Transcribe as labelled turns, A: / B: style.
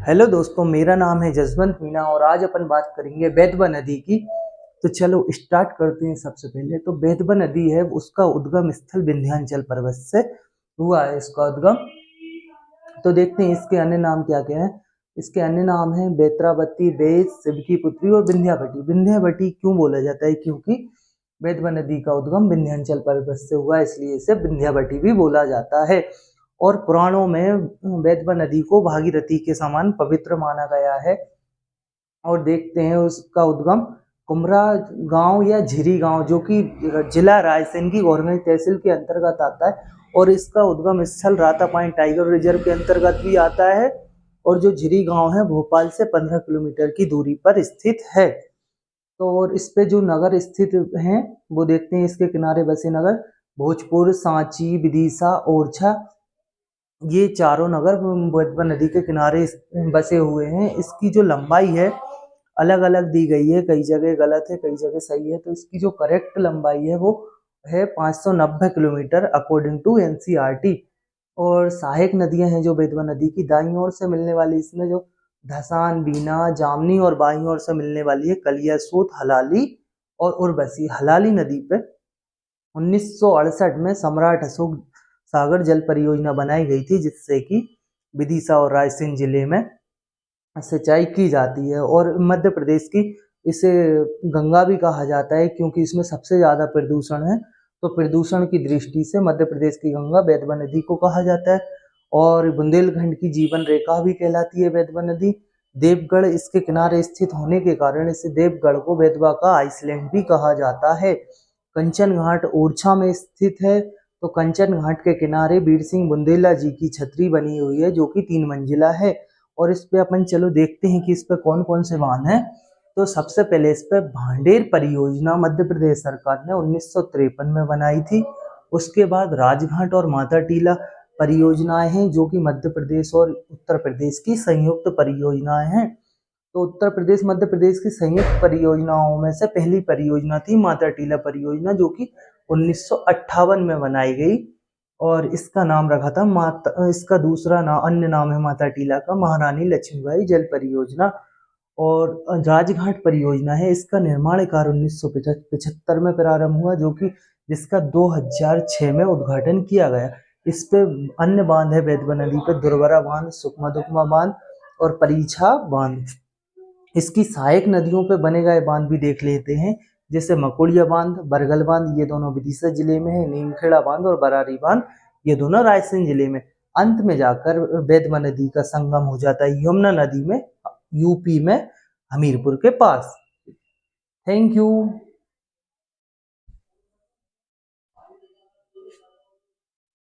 A: Hello दोस्तों, मेरा नाम है जसवंत मीना और आज अपन बात करेंगे बेतवा नदी की। तो चलो स्टार्ट करते हैं। सबसे पहले तो बेतवा नदी है, उसका उद्गम स्थल विंध्याचल पर्वत से हुआ है इसका उद्गम। तो देखते हैं इसके अन्य नाम क्या क्या है। इसके अन्य नाम है बेत्रावती, बेत, शिव की पुत्री और विंध्यावटी। विंध्यावटी क्यों बोला जाता है? क्योंकि बेतवा नदी का उद्गम विंध्याचल पर्वत से हुआ, इसलिए इसे विंध्यावटी भी बोला जाता है। और पुराणों में बेतवा नदी को भागीरथी के समान पवित्र माना गया है। और देखते हैं उसका उद्गम कुमरा गांव या झिरी गांव, जो कि जिला रायसेन की गवर्नमेंट तहसील के अंतर्गत आता है। और इसका उद्गम स्थल रातापानी टाइगर रिजर्व के अंतर्गत भी आता है। और जो झिरी गांव है भोपाल से 15 किलोमीटर की दूरी पर स्थित है। तो और इस पे जो नगर स्थित हैं वो देखते हैं। इसके किनारे बसे नगर भोजपुर, सांची, विदिशा, ओरछा, ये चारों नगर बेतवा नदी के किनारे बसे हुए हैं। इसकी जो लंबाई है अलग अलग दी गई है, कई जगह गलत है, कई जगह सही है। तो इसकी जो करेक्ट लंबाई है वो है 590 किलोमीटर अकॉर्डिंग टू एनसीईआरटी। और सहायक नदियां हैं जो बेतवा नदी की, दाईं ओर से मिलने वाली इसमें जो धसान, बीना, जामनी, और बाईं ओर से मिलने वाली है कलियासोत, हलाली और उर्वशी। हलाली नदी पे 1968 में सम्राट अशोक सागर जल परियोजना बनाई गई थी, जिससे कि विदिशा और रायसेन जिले में सिंचाई की जाती है। और मध्य प्रदेश की इसे गंगा भी कहा जाता है, क्योंकि इसमें सबसे ज़्यादा प्रदूषण है। तो प्रदूषण की दृष्टि से मध्य प्रदेश की गंगा बेतवा नदी को कहा जाता है। और बुंदेलखंड की जीवन रेखा भी कहलाती है बेतवा नदी। देवगढ़ इसके किनारे स्थित होने के कारण इसे देवगढ़ को बेतवा का आइसलैंड भी कहा जाता है। कंचन घाट ओरछा में स्थित है। तो कंचन घाट के किनारे बीर सिंह बुंदेला जी की छतरी बनी हुई है, जो कि 3 मंजिला है। और इस पे अपन चलो देखते हैं कि इस पे कौन कौन से बांध हैं। तो सबसे पहले इस पे भांडेर परियोजना मध्य प्रदेश सरकार ने 1953 में बनाई थी। उसके बाद राजघाट और माता टीला परियोजनाएं हैं, जो कि मध्य प्रदेश और उत्तर प्रदेश की संयुक्त परियोजनाएं हैं। तो उत्तर प्रदेश मध्य प्रदेश की संयुक्त परियोजनाओं में से पहली परियोजना थी माता टीला परियोजना, जो कि 1958 में बनाई गई। और इसका नाम रखा था माता, इसका दूसरा नाम, अन्य नाम है माता टीला का, महारानी लक्ष्मीबाई जल परियोजना। और राजघाट परियोजना है, इसका निर्माण कार्य 1975 में प्रारंभ हुआ, जो कि जिसका 2006 में उद्घाटन किया गया। इस पे अन्य बांध है बेतवा नदी पे दुर्वरा बांध, सुकमा दुकमा बांध और परीछा बांध। इसकी सहायक नदियों पे बने गए बांध भी देख लेते हैं, जैसे मकुड़िया बांध, बरगल बांध, ये दोनों विदिशा जिले में है। नीमखेड़ा बांध और बरारी बांध, ये दोनों रायसेन जिले में। अंत में जाकर बेतवा नदी का संगम हो जाता है यमुना नदी में, यूपी में, हमीरपुर के पास। Thank you.